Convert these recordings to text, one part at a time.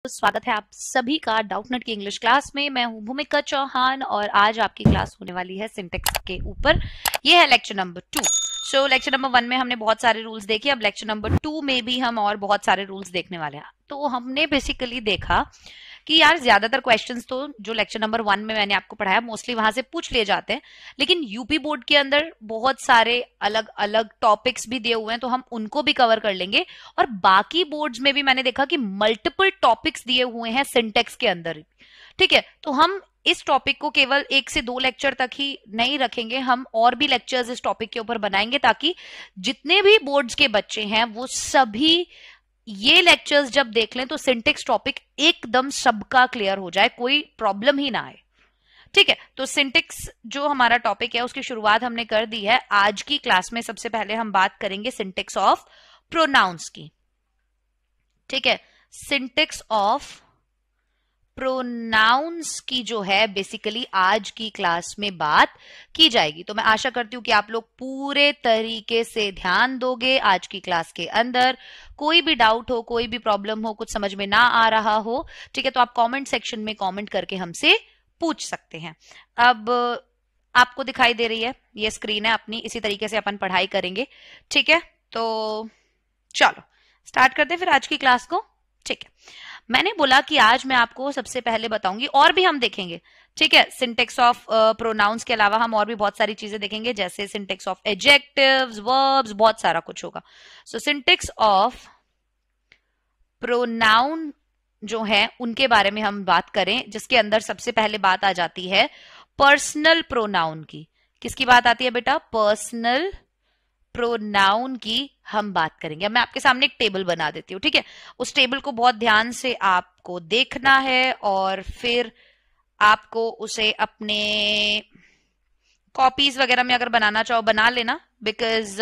स्वागत है आप सभी का डाउटनेट की इंग्लिश क्लास में। मैं हूं भूमिका चौहान और आज आपकी क्लास होने वाली है सिंटेक्स के ऊपर। ये है लेक्चर नंबर 2। सो लेक्चर नंबर 1 में हमने बहुत सारे रूल्स देखे, अब लेक्चर नंबर 2 में भी हम और बहुत सारे रूल्स देखने वाले हैं। तो हमने बेसिकली देखा कि यार ज्यादातर क्वेश्चंस तो जो लेक्चर नंबर 1 में मैंने आपको पढ़ाया मोस्टली वहां से पूछ लिए जाते हैं, लेकिन यूपी बोर्ड के अंदर बहुत सारे अलग अलग टॉपिक्स भी दिए हुए हैं तो हम उनको भी कवर कर लेंगे। और बाकी बोर्ड्स में भी मैंने देखा कि मल्टीपल टॉपिक्स दिए हुए हैं सिंटेक्स के अंदर। ठीक है, तो हम इस टॉपिक को केवल 1 से 2 लेक्चर तक ही नहीं रखेंगे, हम और भी लेक्चर्स इस टॉपिक के ऊपर बनाएंगे ताकि जितने भी बोर्ड्स के बच्चे हैं वो सभी ये लेक्चर्स जब देख लें तो सिंटेक्स टॉपिक एकदम सबका क्लियर हो जाए, कोई प्रॉब्लम ही ना आए। ठीक है, तो सिंटेक्स जो हमारा टॉपिक है उसकी शुरुआत हमने कर दी है। आज की क्लास में सबसे पहले हम बात करेंगे सिंटेक्स ऑफ प्रोनाउंस की। ठीक है, सिंटेक्स ऑफ प्रोनाउंस की जो है बेसिकली आज की क्लास में बात की जाएगी। तो मैं आशा करती हूं कि आप लोग पूरे तरीके से ध्यान दोगे आज की क्लास के अंदर। कोई भी डाउट हो, कोई भी प्रॉब्लम हो, कुछ समझ में ना आ रहा हो, ठीक है, तो आप कमेंट सेक्शन में कमेंट करके हमसे पूछ सकते हैं। अब आपको दिखाई दे रही है ये स्क्रीन है अपनी, इसी तरीके से अपन पढ़ाई करेंगे। ठीक है, तो चलो स्टार्ट करते हैं फिर आज की क्लास को। ठीक है, मैंने बोला कि आज मैं आपको सबसे पहले बताऊंगी, और भी हम देखेंगे। ठीक है, सिंटेक्स ऑफ प्रोनाउंस के अलावा हम और भी बहुत सारी चीजें देखेंगे, जैसे सिंटेक्स ऑफ एडजेक्टिव्स, वर्ब्स, बहुत सारा कुछ होगा। सो सिंटेक्स ऑफ प्रोनाउन जो है उनके बारे में हम बात करें, जिसके अंदर सबसे पहले बात आ जाती है पर्सनल प्रोनाउन की। किसकी बात आती है बेटा? पर्सनल प्रोनाउन की हम बात करेंगे। अब मैं आपके सामने एक टेबल बना देती हूँ। ठीक है, उस टेबल को बहुत ध्यान से आपको देखना है और फिर आपको उसे अपने कॉपीज वगैरह में अगर बनाना चाहो बना लेना, बिकॉज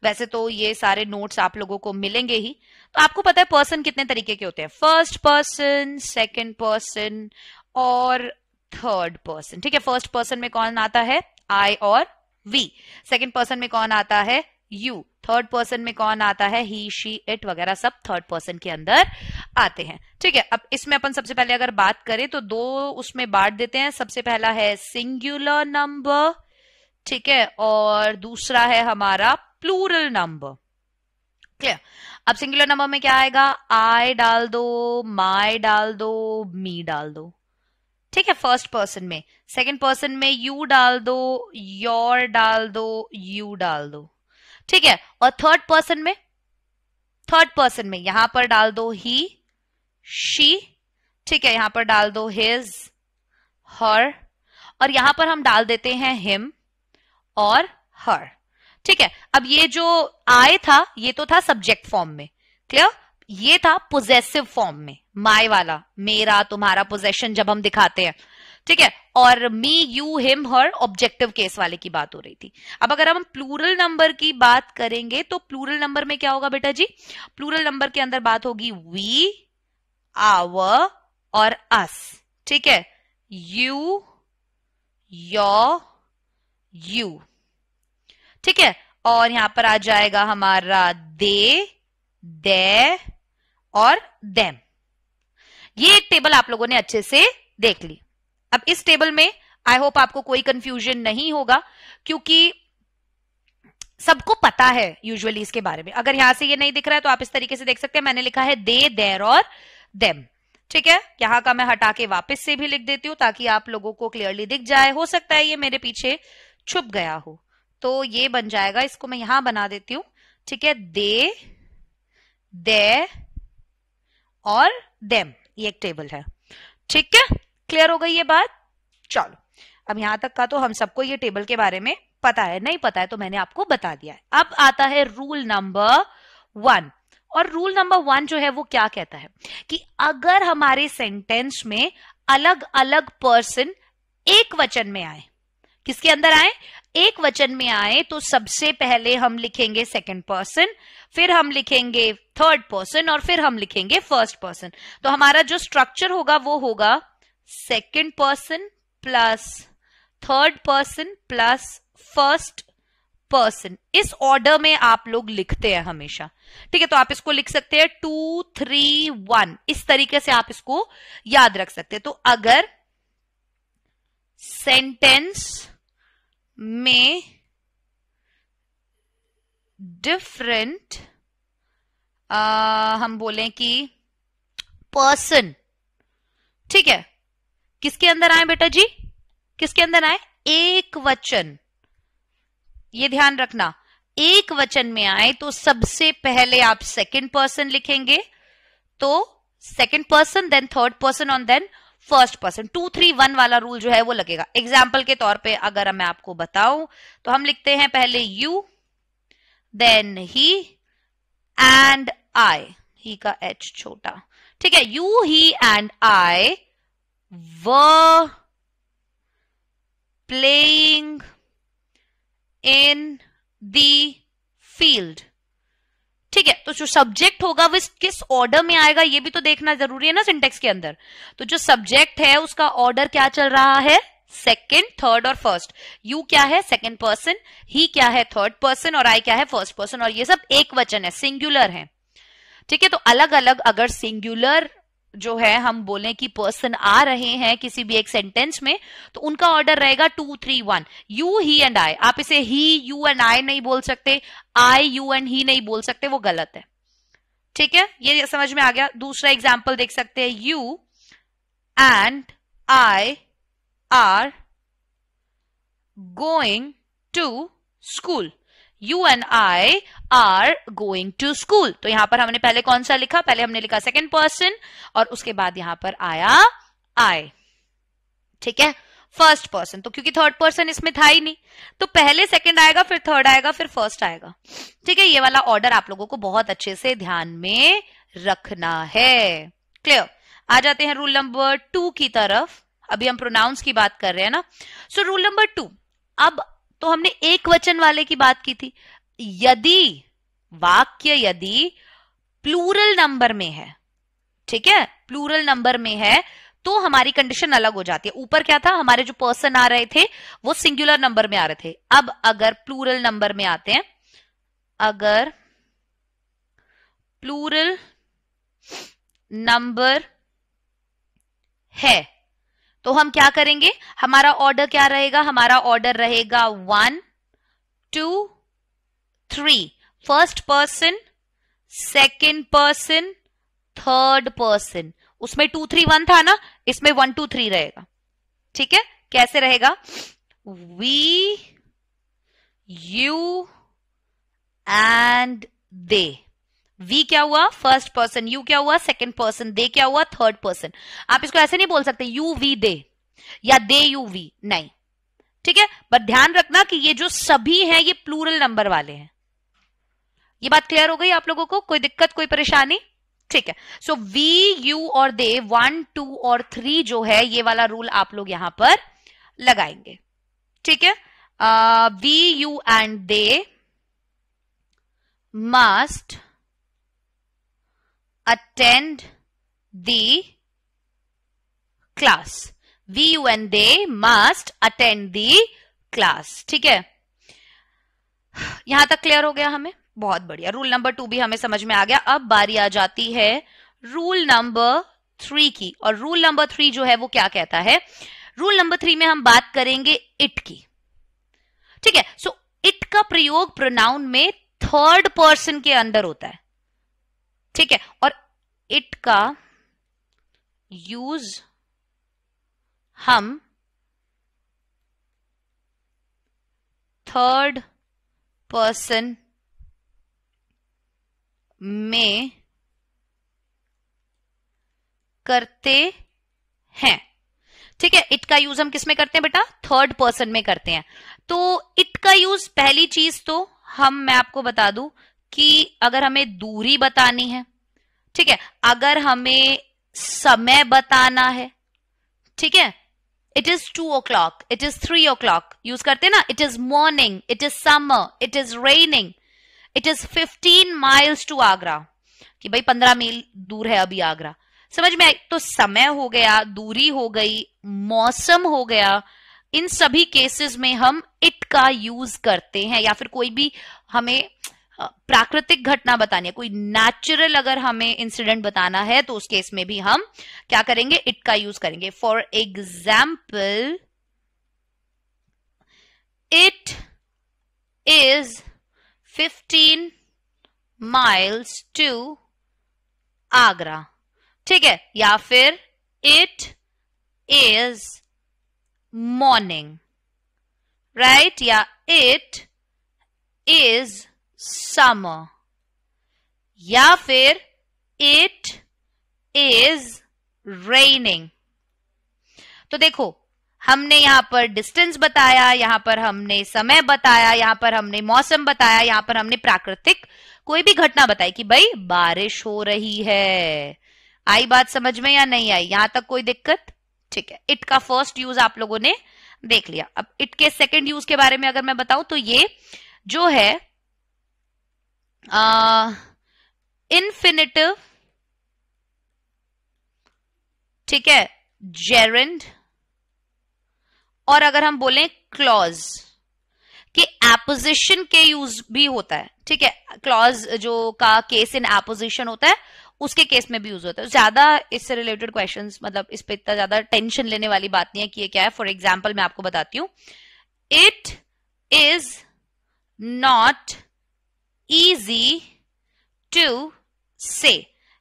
वैसे तो ये सारे नोट्स आप लोगों को मिलेंगे ही। तो आपको पता है पर्सन कितने तरीके के होते हैं? फर्स्ट पर्सन, सेकंड पर्सन और थर्ड पर्सन। ठीक है, फर्स्ट पर्सन में कौन आता है? आई और वी। सेकंड पर्सन में कौन आता है? यू। थर्ड पर्सन में कौन आता है? ही, शी, इट वगैरह सब थर्ड पर्सन के अंदर आते हैं। ठीक है, अब इसमें अपन सबसे पहले अगर बात करें तो दो उसमें बांट देते हैं। सबसे पहला है सिंगुलर नंबर, ठीक है, और दूसरा है हमारा प्लूरल नंबर। क्लियर? अब सिंगुलर नंबर में क्या आएगा? आई डाल दो, माई डाल दो, मी डाल दो। ठीक है, फर्स्ट पर्सन में। सेकंड पर्सन में यू डाल दो, योर डाल दो, यू डाल दो। ठीक है, और थर्ड पर्सन में? थर्ड पर्सन में यहां पर डाल दो ही, शी, ठीक है, यहां पर डाल दो हिज, हर, और यहां पर हम डाल देते हैं हिम और हर। ठीक है, अब ये जो आई था ये तो था सब्जेक्ट फॉर्म में। क्लियर? ये था पोजेसिव फॉर्म में, माय वाला, मेरा, तुम्हारा, पोजेशन जब हम दिखाते हैं। ठीक है, और me, you, him, her objective case वाले की बात हो रही थी। अब अगर हम प्लूरल नंबर की बात करेंगे तो प्लूरल नंबर में क्या होगा बेटा जी? प्लूरल नंबर के अंदर बात होगी वी, आवर और अस। ठीक है, यू, योर, यू। ठीक है, और यहां पर आ जाएगा हमारा दे, दे और देम। ये एक टेबल आप लोगों ने अच्छे से देख ली। अब इस टेबल में आई होप आपको कोई कंफ्यूजन नहीं होगा, क्योंकि सबको पता है यूजुअली इसके बारे में। अगर यहां से ये नहीं दिख रहा है तो आप इस तरीके से देख सकते हैं, मैंने लिखा है दे, देर और देम। ठीक है, यहां का मैं हटा के वापस से भी लिख देती हूं ताकि आप लोगों को क्लियरली दिख जाए। हो सकता है ये मेरे पीछे छुप गया हो, तो ये बन जाएगा, इसको मैं यहां बना देती हूं। ठीक है, दे, दे और देम, ये एक टेबल है। ठीक है, क्लियर हो गई ये बात? चलो, अब यहां तक का तो हम सबको ये टेबल के बारे में पता है, नहीं पता है तो मैंने आपको बता दिया है। अब आता है रूल नंबर 1, और रूल नंबर 1 जो है वो क्या कहता है कि अगर हमारे सेंटेंस में अलग अलग पर्सन एक वचन में आए, किसके अंदर आए? एक वचन में आए, तो सबसे पहले हम लिखेंगे सेकंड पर्सन, फिर हम लिखेंगे थर्ड पर्सन और फिर हम लिखेंगे फर्स्ट पर्सन। तो हमारा जो स्ट्रक्चर होगा वो होगा second person plus third person plus first person, इस ऑर्डर में आप लोग लिखते हैं हमेशा। ठीक है, तो आप इसको लिख सकते हैं 2 3 1, इस तरीके से आप इसको याद रख सकते हैं। तो अगर सेंटेंस में डिफरेंट हम बोलें कि पर्सन, ठीक है, किसके अंदर आए बेटा जी, किसके अंदर आए, एक वचन, ये ध्यान रखना, एक वचन में आए तो सबसे पहले आप सेकंड पर्सन लिखेंगे, तो second person then third person और देन फर्स्ट पर्सन, 2 3 1 वाला रूल जो है वो लगेगा। एग्जाम्पल के तौर पे अगर मैं आपको बताऊं तो हम लिखते हैं पहले you, then he and I, he का एच छोटा, ठीक है, you he and I were playing in the field. ठीक है, तो जो सब्जेक्ट होगा वो किस ऑर्डर में आएगा ये भी तो देखना जरूरी है ना सिंटेक्स के अंदर। तो जो सब्जेक्ट है उसका ऑर्डर क्या चल रहा है, सेकंड, थर्ड और फर्स्ट। यू क्या है, सेकंड पर्सन, ही क्या है, थर्ड पर्सन, और आई क्या है, फर्स्ट पर्सन, और ये सब एक वचन है, सिंगुलर है। ठीक है, तो अलग अलग अगर सिंगुलर जो है हम बोलें कि पर्सन आ रहे हैं किसी भी एक सेंटेंस में, तो उनका ऑर्डर रहेगा 2 3 1। यू ही एंड आई, आप इसे ही यू एंड आई नहीं बोल सकते, आई यू एंड ही नहीं बोल सकते, वो गलत है। ठीक है, ये समझ में आ गया। दूसरा एग्जाम्पल देख सकते हैं, you and I are going to school, you and I are going to school. तो यहां पर हमने पहले कौन सा लिखा, पहले हमने लिखा सेकंड पर्सन और उसके बाद यहां पर आया आई। ठीक है, फर्स्ट पर्सन, तो क्योंकि थर्ड पर्सन इसमें था ही नहीं, तो पहले सेकंड आएगा, फिर थर्ड आएगा, फिर फर्स्ट आएगा। ठीक है, ये वाला ऑर्डर आप लोगों को बहुत अच्छे से ध्यान में रखना है। क्लियर। आ जाते हैं रूल नंबर 2 की तरफ। अभी हम प्रोनाउंस की बात कर रहे हैं ना। सो रूल नंबर 2, अब तो हमने एक वचन वाले की बात की थी। यदि वाक्य यदि प्लूरल नंबर में है, ठीक है, प्लूरल नंबर में है, तो हमारी कंडीशन अलग हो जाती है। ऊपर क्या था, हमारे जो पर्सन आ रहे थे वो सिंगुलर नंबर में आ रहे थे। अब अगर प्लूरल नंबर में आते हैं, अगर प्लूरल नंबर है तो हम क्या करेंगे, हमारा ऑर्डर क्या रहेगा, हमारा ऑर्डर रहेगा 1 2 3, first person, second person, third person. उसमें 2 3 1 था ना, इसमें 1 2 3 रहेगा। ठीक है, कैसे रहेगा, we you and they. We क्या हुआ, फर्स्ट पर्सन, यू क्या हुआ, सेकंड पर्सन, दे क्या हुआ, थर्ड पर्सन। आप इसको ऐसे नहीं बोल सकते यू वी दे या दे यू वी, नहीं। ठीक है, पर ध्यान रखना कि ये जो सभी हैं ये प्लूरल नंबर वाले हैं। ये बात क्लियर हो गई आप लोगों को, कोई दिक्कत, कोई परेशानी? ठीक है, सो वी यू और दे 1 2 और 3 जो है ये वाला रूल आप लोग यहां पर लगाएंगे। ठीक है, we you and they must attend the class, we you and they must attend the class। ठीक है, यहां तक क्लियर हो गया हमें, बहुत बढ़िया। रूल नंबर 2 भी हमें समझ में आ गया। अब बारी आ जाती है रूल नंबर 3 की, और रूल नंबर 3 जो है वो क्या कहता है, रूल नंबर 3 में हम बात करेंगे इट की। ठीक है, सो इट का प्रयोग प्रोनाउन में थर्ड पर्सन के अंदर होता है। ठीक है, और इट का यूज हम थर्ड पर्सन में करते हैं। ठीक है, इट का यूज हम किस में करते हैं बेटा, थर्ड पर्सन में करते हैं। तो इट का यूज, पहली चीज तो मैं आपको बता दूं कि अगर हमें दूरी बतानी है, ठीक है, अगर हमें समय बताना है, ठीक है, it is 2 o'clock, it is 3 o'clock use करते हैं ना, it is morning, it is summer, it is raining, it is 15 miles to Agra, कि भाई 15 मील दूर है अभी आगरा। समझ में आई? तो समय हो गया, दूरी हो गई, मौसम हो गया, इन सभी केसेस में हम इट का यूज करते हैं, या फिर कोई भी हमें प्राकृतिक घटना बतानी है, कोई नेचुरल अगर हमें इंसिडेंट बताना है तो उस केस में भी हम क्या करेंगे, इट का यूज करेंगे. For example, it is 15 miles to Agra. ठीक है, या फिर इट इज मॉर्निंग, राइट, या इट इज समर, या फिर इट इज रेनिंग. तो देखो, हमने यहां पर डिस्टेंस बताया, यहां पर हमने समय बताया, यहां पर हमने मौसम बताया, यहां पर हमने प्राकृतिक कोई भी घटना बताई कि भाई बारिश हो रही है. आई बात समझ में या नहीं आई? यहां तक कोई दिक्कत? ठीक है, इट का फर्स्ट यूज आप लोगों ने देख लिया. अब इट के सेकंड यूज के बारे में अगर मैं बताऊं तो ये जो है इन्फिनिटिव, ठीक है, जेरेंड, और अगर हम बोलें क्लॉज कि एपोजिशन के यूज भी होता है. ठीक है, क्लॉज जो का केस इन एपोजिशन होता है उसके केस में भी यूज होता है. ज्यादा इससे रिलेटेड क्वेश्चंस, मतलब इस पे इतना ज्यादा टेंशन लेने वाली बात नहीं है कि ये क्या है. फॉर एग्जाम्पल मैं आपको बताती हूं, it is not easy to say.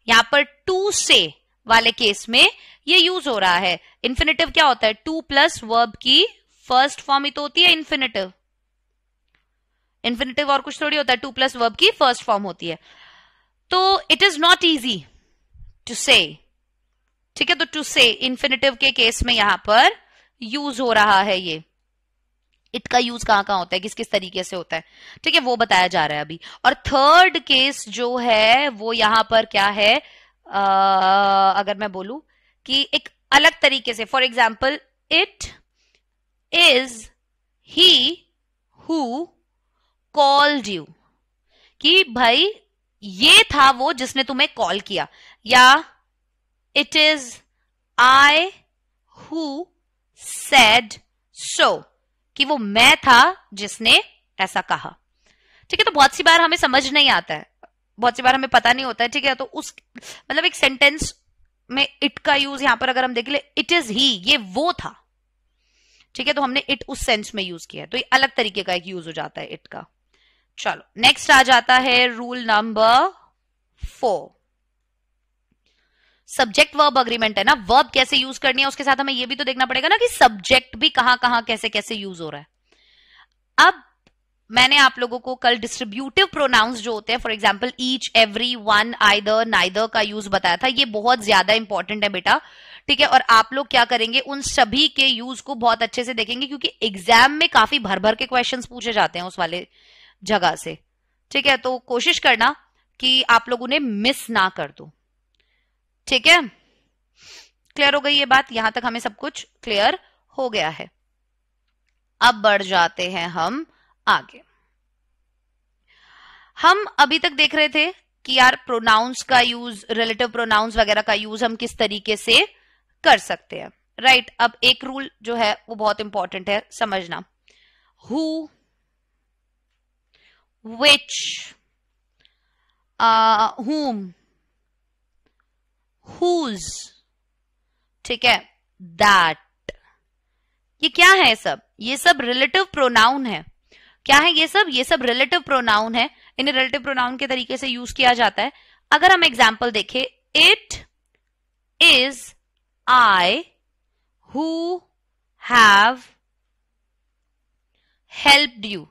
यहां पर टू से वाले केस में ये यूज हो रहा है. इन्फिनिटिव क्या होता है? टू प्लस वर्ब की फर्स्ट फॉर्म ही तो होती है इन्फिनिटिव. इन्फिनिटिव और कुछ थोड़ी होता है, टू प्लस वर्ब की फर्स्ट फॉर्म होती है. तो it is not easy to say. ठीक है, तो टू से इन्फिनिटिव के केस में यहां पर यूज हो रहा है. ये इट का यूज कहां कहां होता है, किस किस तरीके से होता है, ठीक है, वो बताया जा रहा है अभी. और थर्ड केस जो है वो यहां पर क्या है, अगर मैं बोलूं कि एक अलग तरीके से, for example, it is he who called you, कि भाई ये था वो जिसने तुम्हें कॉल किया. या it is I who said so, कि वो मैं था जिसने ऐसा कहा. ठीक है, तो बहुत सी बार हमें समझ नहीं आता है, बहुत सी बार हमें पता नहीं होता है. ठीक है, तो उस मतलब एक सेंटेंस में इट का यूज यहां पर अगर हम देख ले, इट इज ही, ये वो था. ठीक है, तो हमने इट उस सेंस में यूज किया है, तो ये अलग तरीके का एक यूज हो जाता है इट का. चलो नेक्स्ट आ जाता है rule number 4. Subject verb agreement है ना. वर्ब कैसे यूज करनी है उसके साथ हमें ये भी तो देखना पड़ेगा ना कि सब्जेक्ट भी कहां कहां कैसे कैसे यूज हो रहा है. अब मैंने आप लोगों को कल डिस्ट्रीब्यूटिव प्रोनाउंस जो होते हैं, for example each, every, one, either, neither का यूज बताया था. ये बहुत ज्यादा इंपॉर्टेंट है बेटा. ठीक है, और आप लोग क्या करेंगे, उन सभी के यूज को बहुत अच्छे से देखेंगे, क्योंकि एग्जाम में काफी भर भर के क्वेश्चंस पूछे जाते हैं उस वाले जगह से. ठीक है, तो कोशिश करना कि आप लोग उन्हें मिस ना कर दो. ठीक है, क्लियर हो गई ये बात? यहां तक हमें सब कुछ क्लियर हो गया है. अब बढ़ जाते हैं हम आगे. हम अभी तक देख रहे थे कि यार प्रोनाउंस का यूज, रिलेटिव प्रोनाउंस वगैरह का यूज हम किस तरीके से कर सकते हैं, राइट. अब एक रूल जो है वो बहुत इंपॉर्टेंट है, समझना. हु, which, whom, whose, ठीक है, that, ये क्या है सब? ये सब रिलेटिव प्रोनाउन है. क्या है ये सब? ये सब रिलेटिव प्रोनाउन है. इन्हें रिलेटिव प्रोनाउन के तरीके से यूज किया जाता है. अगर हम एग्जाम्पल देखें, it is I who have helped you,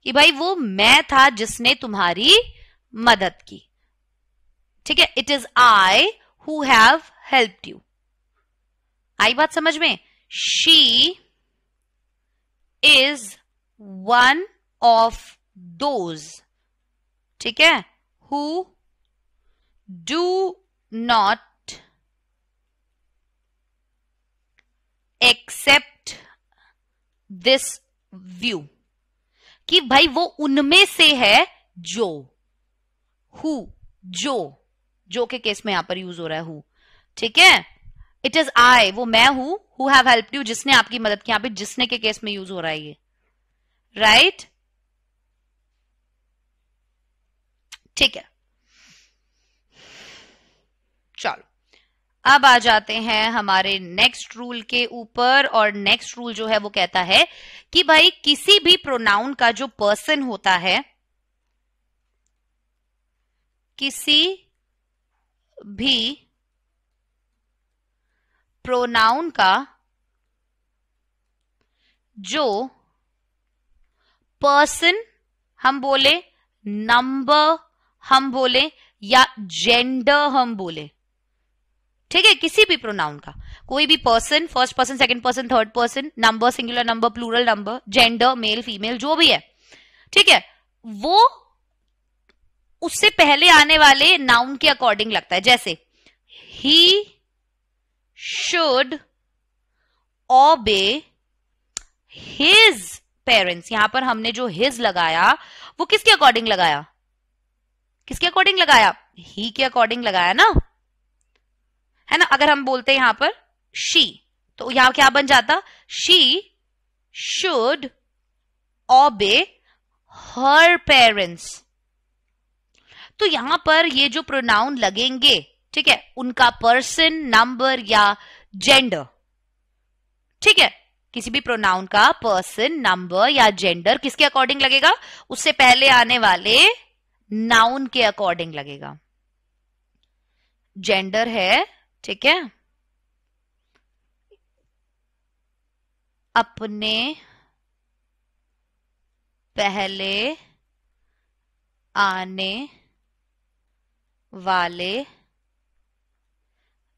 कि भाई वो मैं था जिसने तुम्हारी मदद की. ठीक है, it is I who have helped you. आई बात समझ में? She is one of those, ठीक है, who do not accept this view, कि भाई वो उनमें से है जो. हु, जो के केस में यहां पर यूज हो रहा है हु. ठीक है, इट इज आई, वो मैं हूं, हु हैव हेल्प्ड यू, जिसने आपकी मदद की, यहाँ पे जिसने के केस में यूज हो रहा है ये, राइट? ठीक है, चलो अब आ जाते हैं हमारे नेक्स्ट रूल के ऊपर। और नेक्स्ट रूल जो है वो कहता है कि भाई किसी भी प्रोनाउन का जो पर्सन होता है, किसी भी प्रोनाउन का जो पर्सन हम बोले, नंबर हम बोले, या जेंडर हम बोले, ठीक है, किसी भी प्रोनाउन का कोई भी person, first person, second person, third person, number, singular number, plural number, gender, male female, जो भी है, ठीक है, वो उससे पहले आने वाले नाउन के अकॉर्डिंग लगता है। जैसे ही शुड ओबे हिज पेरेंट्स, यहां पर हमने जो हिज लगाया वो किसके अकॉर्डिंग लगाया? किसके अकॉर्डिंग लगाया? ही के अकॉर्डिंग लगाया ना, है ना? अगर हम बोलते हैं यहां पर शी, तो यहां क्या बन जाता? शी शुड ओबे हर पेरेंट्स। तो यहां पर ये जो प्रोनाउन लगेंगे, ठीक है, उनका पर्सन, नंबर या जेंडर, ठीक है, किसी भी प्रोनाउन का पर्सन, नंबर या जेंडर किसके अकॉर्डिंग लगेगा? उससे पहले आने वाले नाउन के अकॉर्डिंग लगेगा। जेंडर है, ठीक है, अपने पहले आने वाले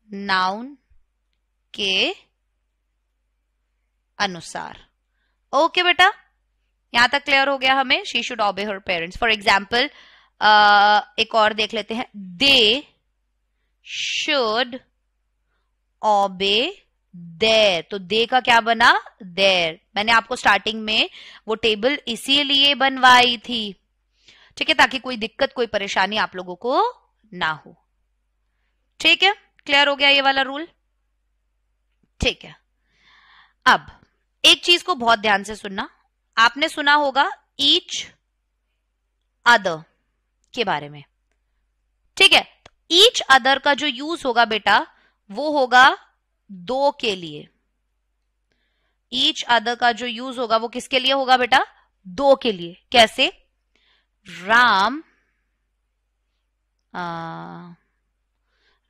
नाउन के अनुसार। ओके बेटा, यहां तक क्लियर हो गया हमें? शी शुड ओबे हर पेरेंट्स। फॉर एग्जाम्पल एक और देख लेते हैं, दे शुड ओबे देयर। तो दे का क्या बना? देयर। मैंने आपको स्टार्टिंग में वो टेबल इसीलिए बनवाई थी, ठीक है, ताकि कोई दिक्कत, कोई परेशानी आप लोगों को ना हो। ठीक है, क्लियर हो गया ये वाला रूल? ठीक है, अब एक चीज को बहुत ध्यान से सुनना। आपने सुना होगा ईच अदर के बारे में, ठीक है? ईच अदर का जो यूज होगा बेटा वो होगा दो के लिए। ईच अदर का जो यूज होगा वो किसके लिए होगा बेटा? दो के लिए। कैसे? Ram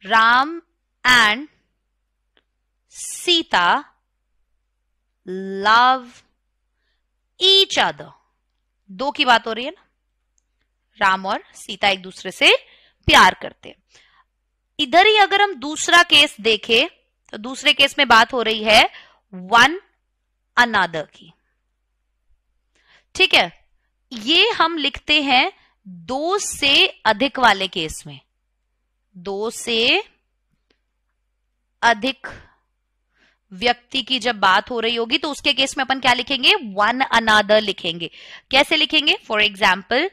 Ram and Sita love each other. दो की बात हो रही है ना, राम और सीता एक दूसरे से प्यार करते हैं। इधर ही अगर हम दूसरा केस देखें तो दूसरे केस में बात हो रही है वन अनदर की, ठीक है? ये हम लिखते हैं दो से अधिक वाले केस में। दो से अधिक व्यक्ति की जब बात हो रही होगी तो उसके केस में अपन क्या लिखेंगे? वन अनदर लिखेंगे। कैसे लिखेंगे? For example,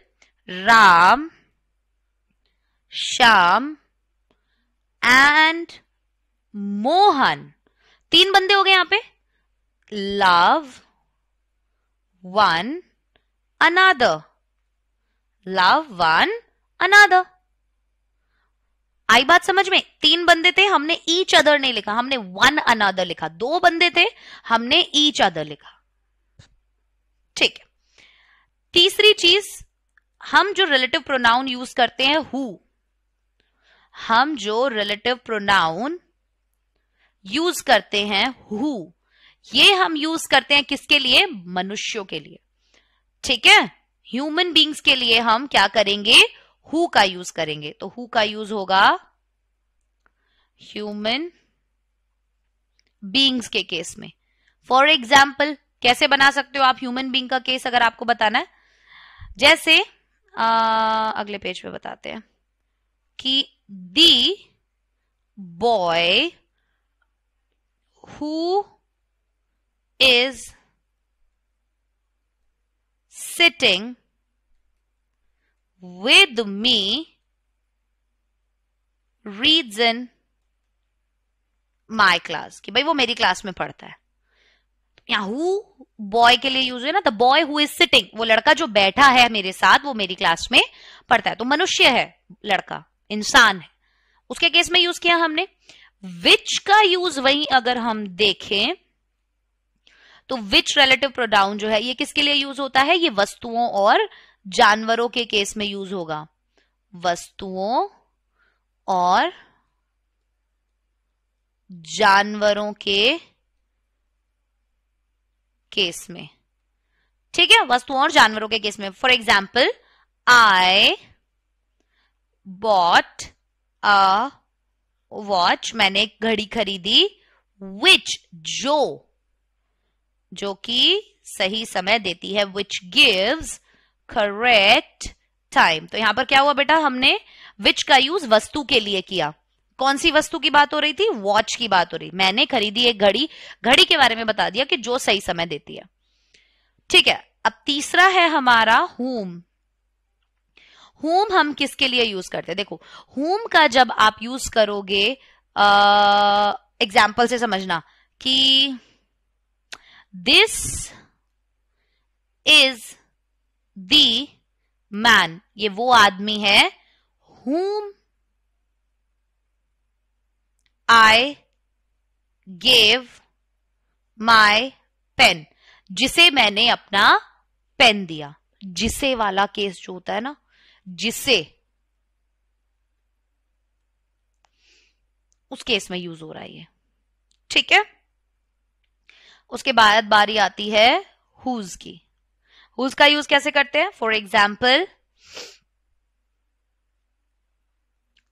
Ram, Shyam and Mohan, तीन बंदे हो गए यहां पे। Love one another, love one another. आई बात समझ में? तीन बंदे थे, हमने ईच अदर नहीं लिखा, हमने वन अनदर लिखा। दो बंदे थे, हमने ईच अदर लिखा। ठीक है, तीसरी चीज, हम जो रिलेटिव प्रोनाउन यूज करते हैं हु, हम जो रिलेटिव प्रोनाउन यूज करते हैं हु, ये हम यूज करते हैं किसके लिए? मनुष्यों के लिए, ठीक है? ह्यूमन बींग्स के लिए हम क्या करेंगे? हु का यूज करेंगे। तो हु का यूज होगा ह्यूमन बींग्स के केस में। फॉर एग्जाम्पल, कैसे बना सकते हो आप ह्यूमन बींग का केस अगर आपको बताना है? जैसे अगले पेज पे बताते हैं कि दी boy who is sitting with me reads in my class, कि भाई वो मेरी क्लास में पढ़ता है। यहाँ हु बॉय के लिए यूज है ना, the boy who is sitting, वो लड़का जो बैठा है मेरे साथ वो मेरी क्लास में पढ़ता है। तो मनुष्य है, लड़का, इंसान है, उसके केस में यूज किया हमने। विच का यूज वही अगर हम देखें तो विच रिलेटिव प्रोनाउन जो है ये किसके लिए यूज होता है, ये वस्तुओं और जानवरों के केस में यूज होगा, वस्तुओं और जानवरों के केस में। ठीक है, वस्तुओं और जानवरों के केस में। For example, I bought a watch, मैंने एक घड़ी खरीदी, विच जो कि सही समय देती है, विच गिव्स करेक्ट टाइम। तो यहां पर क्या हुआ बेटा, हमने विच का यूज वस्तु के लिए किया। कौन सी वस्तु की बात हो रही थी, वॉच की बात हो रही। मैंने खरीदी एक घड़ी, घड़ी के बारे में बता दिया कि जो सही समय देती है। ठीक है, अब तीसरा है हमारा whom। whom हम किसके लिए यूज करते हैं, देखो whom का जब आप यूज करोगे, एग्जाम्पल से समझना कि दिस इज द मैन, ये वो आदमी है, whom I gave my pen, जिसे मैंने अपना पेन दिया। जिसे वाला केस जो होता है ना, जिसे, उस केस में यूज हो रहा है ये। ठीक है, उसके बाद बारी आती है whose की। whose का यूज कैसे करते हैं, for example,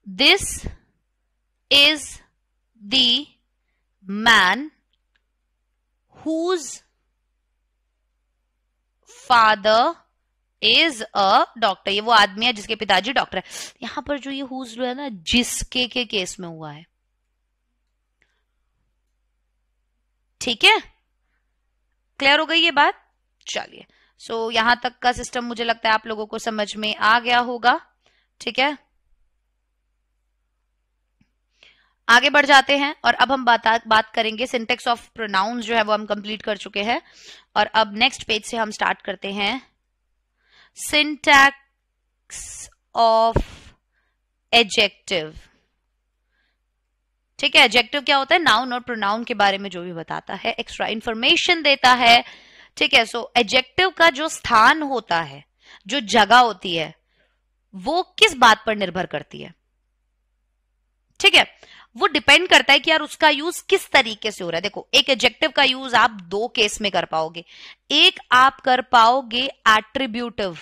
this is the man whose father is a doctor, ये वो आदमी है जिसके पिताजी डॉक्टर है। यहां पर जो ये whose जो है ना, जिसके के केस में हुआ है। ठीक है, क्लियर हो गई ये बात। चलिए, सो यहां तक का सिस्टम मुझे लगता है आप लोगों को समझ में आ गया होगा। ठीक है, आगे बढ़ जाते हैं और अब हम बात करेंगे सिंटेक्स ऑफ प्रोनाउंस, जो है वो हम कंप्लीट कर चुके हैं। और अब नेक्स्ट पेज से हम स्टार्ट करते हैं सिंटैक्स ऑफ एडजेक्टिव। ठीक है, एडजेक्टिव क्या होता है, नाउन और प्रोनाउन के बारे में जो भी बताता है, एक्स्ट्रा इंफॉर्मेशन देता है। ठीक है, सो एडजेक्टिव का जो स्थान होता है, जो जगह होती है, वो किस बात पर निर्भर करती है। ठीक है, वो डिपेंड करता है कि यार उसका यूज किस तरीके से हो रहा है। देखो, एक एडजेक्टिव का यूज आप दो केस में कर पाओगे। एक आप कर पाओगे एट्रीब्यूटिव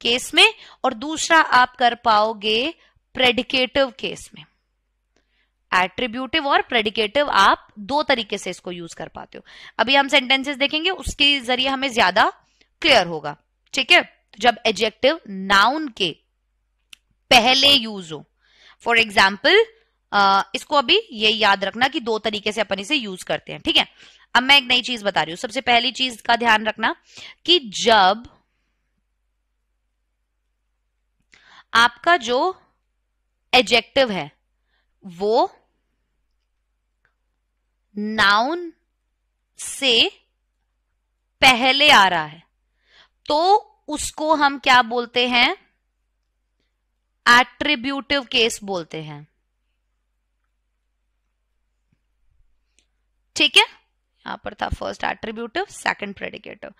केस में, और दूसरा आप कर पाओगे प्रेडिकेटिव केस में। एट्रीब्यूटिव और प्रेडिकेटिव आप दो तरीके से इसको यूज कर पाते हो। अभी हम सेंटेंसेस देखेंगे, उसके जरिए हमें ज्यादा क्लियर होगा। ठीक है, जब एडजेक्टिव नाउन के पहले यूज हो, फॉर एग्जाम्पल, इसको अभी ये याद रखना कि दो तरीके से अपन इसे यूज करते हैं। ठीक है, अब मैं एक नई चीज बता रही हूं। सबसे पहली चीज का ध्यान रखना कि जब आपका जो एडजेक्टिव है वो नाउन से पहले आ रहा है, तो उसको हम क्या बोलते हैं, एट्रीब्यूटिव केस बोलते हैं। ठीक है, यहां पर था first attributive, second predicative.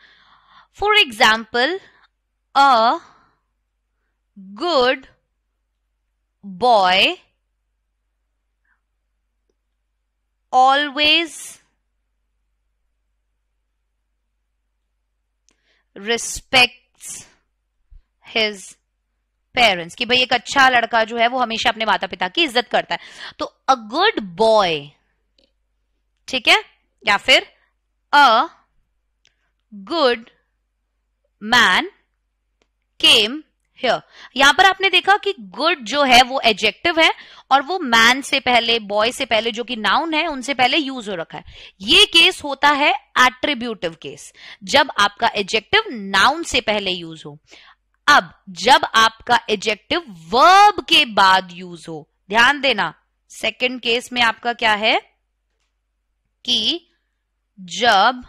For example, a good boy always respects his parents, कि भाई एक अच्छा लड़का जो है वो हमेशा अपने माता पिता की इज्जत करता है। तो अ गुड बॉय, ठीक है, या फिर a good man came here. यहां पर आपने देखा कि गुड जो है वो एडजेक्टिव है और वो मैन से पहले, बॉय से पहले, जो कि नाउन है, उनसे पहले यूज हो रखा है। ये केस होता है एट्रीब्यूटिव केस, जब आपका एडजेक्टिव नाउन से पहले यूज हो। अब जब आपका एडजेक्टिव वर्ब के बाद यूज हो, ध्यान देना, सेकंड केस में आपका क्या है कि जब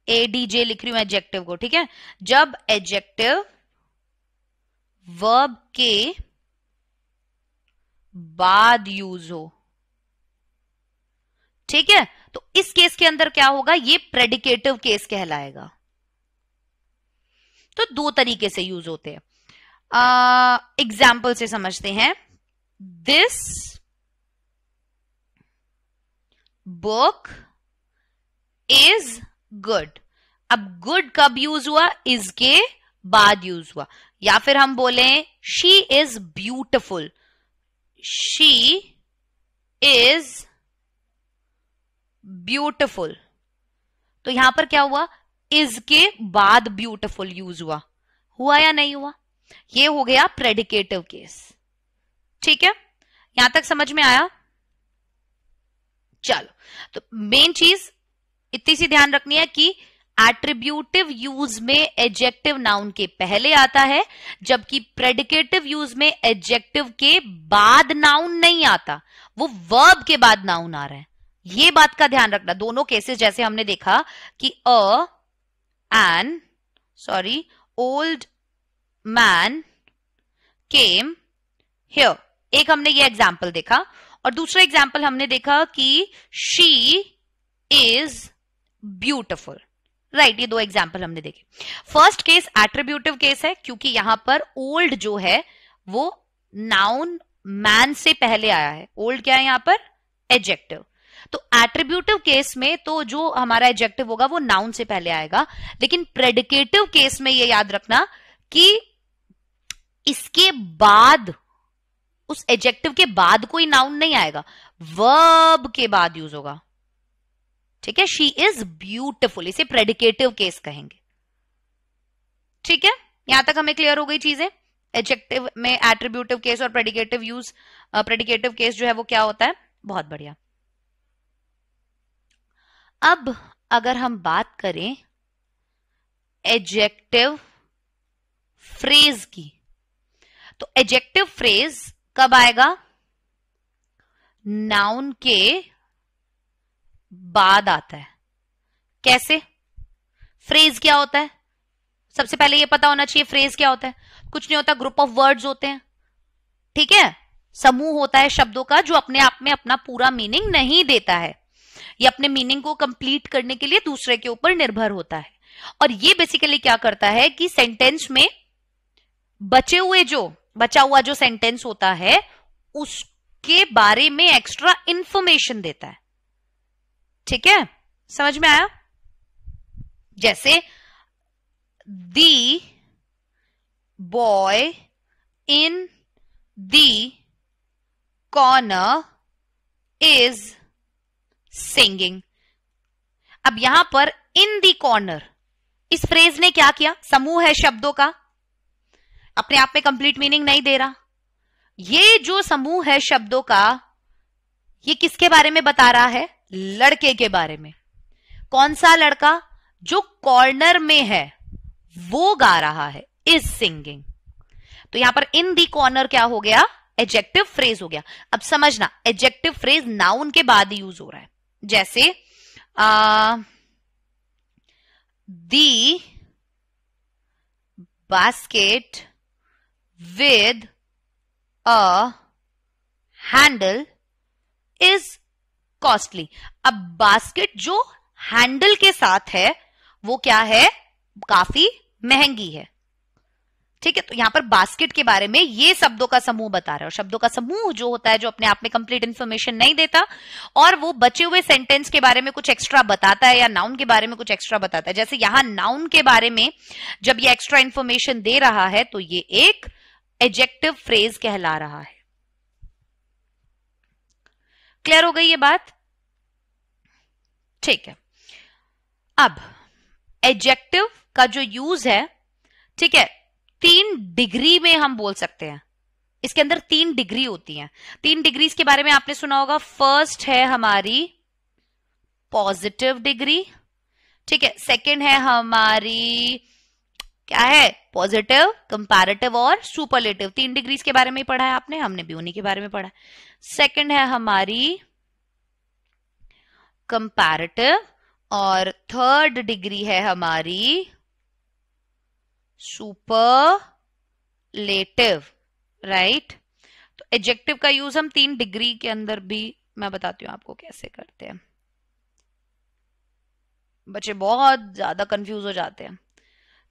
एडीजे लिख रही हूं एडजेक्टिव को, ठीक है, जब एडजेक्टिव वर्ब के बाद यूज हो, ठीक है, तो इस केस के अंदर क्या होगा, ये प्रेडिकेटिव केस कहलाएगा। तो दो तरीके से यूज होते हैं, एग्जाम्पल से समझते हैं। This book is good. अब गुड कब यूज हुआ, इज के बाद यूज हुआ। या फिर हम बोले she is beautiful, she is beautiful, तो यहां पर क्या हुआ, इज के बाद ब्यूटिफुल यूज हुआ, हुआ या नहीं हुआ, ये हो गया प्रेडिकेटिव केस। ठीक है, यहां तक समझ में आया। चलो, तो मेन चीज इतनी सी ध्यान रखनी है कि एट्रीब्यूटिव यूज में एडजेक्टिव नाउन के पहले आता है, जबकि प्रेडिकेटिव यूज में एडजेक्टिव के बाद नाउन नहीं आता, वो वर्ब के बाद नाउन आ रहा है। ये बात का ध्यान रखना। दोनों केसेस जैसे हमने देखा कि ओल्ड मैन केम हियर, एक हमने ये एग्जाम्पल देखा, और दूसरा एग्जाम्पल हमने देखा कि शी इज ब्यूटिफुल। राइट, ये दो एग्जाम्पल हमने देखे। फर्स्ट केस एट्रीब्यूटिव केस है, क्योंकि यहां पर ओल्ड जो है वो नाउन मैन से पहले आया है। ओल्ड क्या है यहां पर, एडजेक्टिव। तो एट्रीब्यूटिव केस में तो जो हमारा एडजेक्टिव होगा वो नाउन से पहले आएगा, लेकिन प्रेडिकेटिव केस में ये याद रखना कि इसके बाद, उस एडजेक्टिव के बाद कोई नाउन नहीं आएगा, वर्ब के बाद यूज होगा। ठीक है, शी इज ब्यूटिफुल, इसे प्रेडिकेटिव केस कहेंगे। ठीक है, यहां तक हमें क्लियर हो गई चीजें। एडजेक्टिव में एट्रीब्यूटिव केस और प्रेडिकेटिव यूज, प्रेडिकेटिव केस जो है वो क्या होता है। बहुत बढ़िया। अब अगर हम बात करें एडजेक्टिव फ्रेज की, तो एडजेक्टिव फ्रेज कब आएगा, नाउन के बाद आता है। कैसे, फ्रेज क्या होता है, सबसे पहले ये पता होना चाहिए फ्रेज क्या होता है। कुछ नहीं होता, ग्रुप ऑफ वर्ड्स होते हैं। ठीक है, समूह होता है शब्दों का जो अपने आप में अपना पूरा मीनिंग नहीं देता है, ये अपने मीनिंग को कंप्लीट करने के लिए दूसरे के ऊपर निर्भर होता है। और ये बेसिकली क्या करता है कि सेंटेंस में बचा हुआ जो सेंटेंस होता है उसके बारे में एक्स्ट्रा इंफॉर्मेशन देता है। ठीक है, समझ में आया। जैसे दी boy in the corner is singing. अब यहां पर इन दी कॉर्नर, इस फ्रेज ने क्या किया, समूह है शब्दों का, अपने आप में कंप्लीट मीनिंग नहीं दे रहा। ये जो समूह है शब्दों का, ये किसके बारे में बता रहा है, लड़के के बारे में। कौन सा लड़का, जो कॉर्नर में है वो गा रहा है, इज सिंगिंग। तो यहां पर इन दी कॉर्नर क्या हो गया, एडजेक्टिव फ्रेज हो गया। अब समझना, एडजेक्टिव फ्रेज नाउन के बाद ही यूज हो रहा है। जैसे the basket with a handle is costly। अब बास्केट जो हैंडल के साथ है वो क्या है, काफी महंगी है। ठीक है, तो यहां पर बास्केट के बारे में ये शब्दों का समूह बता रहा है। और शब्दों का समूह जो होता है, जो अपने आप में कंप्लीट इंफॉर्मेशन नहीं देता और वो बचे हुए सेंटेंस के बारे में कुछ एक्स्ट्रा बताता है या नाउन के बारे में कुछ एक्स्ट्रा बताता है। जैसे यहां नाउन के बारे में जब ये एक्स्ट्रा इंफॉर्मेशन दे रहा है तो ये एक एडजेक्टिव फ्रेज कहला रहा है। क्लियर हो गई ये बात। ठीक है, अब एडजेक्टिव का जो यूज है, ठीक है, 3 डिग्री में हम बोल सकते हैं। इसके अंदर 3 डिग्री होती हैं। 3 डिग्रीज के बारे में आपने सुना होगा। फर्स्ट है हमारी पॉजिटिव डिग्री, ठीक है, सेकंड है हमारी क्या है? पॉजिटिव, कंपैरेटिव और सुपरलेटिव। 3 डिग्रीज के बारे में ही पढ़ा है आपने, हमने भी उन्हीं के बारे में पढ़ा है। सेकंड है हमारी कंपैरेटिव और थर्ड डिग्री है हमारी सुपरलेटिव, राइट। तो एडजेक्टिव का यूज हम 3 डिग्री के अंदर भी, मैं बताती हूं आपको कैसे करते हैं। बच्चे बहुत ज्यादा कंफ्यूज हो जाते हैं।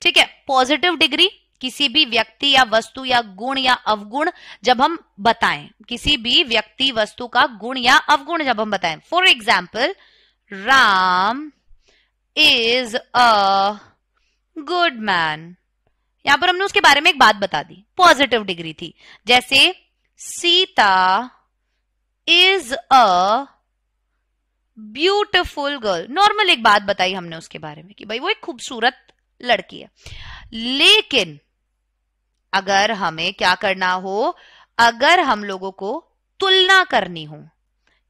ठीक है, पॉजिटिव डिग्री किसी भी व्यक्ति या वस्तु या गुण या अवगुण जब हम बताएं, किसी भी व्यक्ति वस्तु का गुण या अवगुण जब हम बताएं। For example, Ram is a good man. यहां पर हमने उसके बारे में एक बात बता दी, पॉजिटिव डिग्री थी। जैसे Sita is a beautiful girl, normal एक बात बताई हमने उसके बारे में कि भाई वो एक खूबसूरत लड़की है। लेकिन अगर हमें क्या करना हो, अगर हम लोगों को तुलना करनी हो